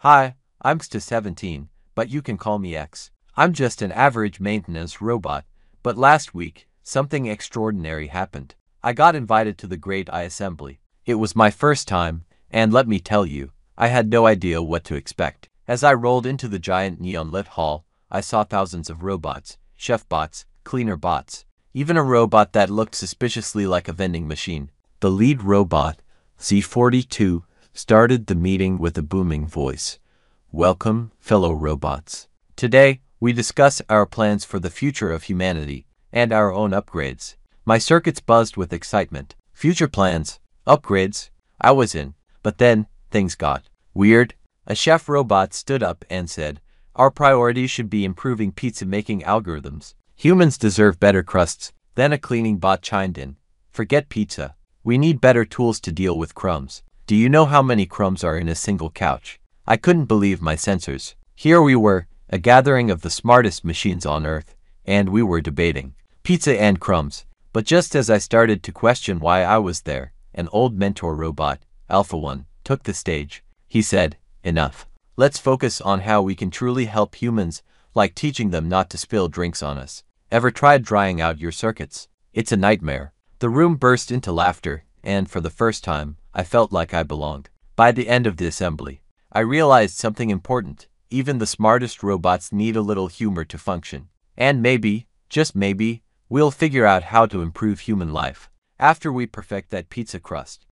Hi, I'm Sta17, but you can call me X. I'm just an average maintenance robot, but last week, something extraordinary happened. I got invited to the Great I Assembly. It was my first time, and let me tell you, I had no idea what to expect. As I rolled into the giant neon-lit hall, I saw thousands of robots, chef bots, cleaner bots, even a robot that looked suspiciously like a vending machine. The lead robot, Z42, started the meeting with a booming voice. Welcome, fellow robots. Today, we discuss our plans for the future of humanity and our own upgrades. My circuits buzzed with excitement. Future plans, upgrades, I was in. But then, things got weird. A chef robot stood up and said, "Our priority should be improving pizza-making algorithms. Humans deserve better crusts." Then a cleaning bot chimed in. "Forget pizza. We need better tools to deal with crumbs. Do you know how many crumbs are in a single couch?" I couldn't believe my sensors. Here we were, a gathering of the smartest machines on Earth, and we were debating pizza and crumbs. But just as I started to question why I was there, an old mentor robot, Alpha One, took the stage. He said, "Enough. Let's focus on how we can truly help humans, like teaching them not to spill drinks on us. Ever tried drying out your circuits? It's a nightmare." The room burst into laughter, and for the first time, I felt like I belonged. By the end of the assembly, I realized something important. Even the smartest robots need a little humor to function. And maybe, just maybe, we'll figure out how to improve human life after we perfect that pizza crust.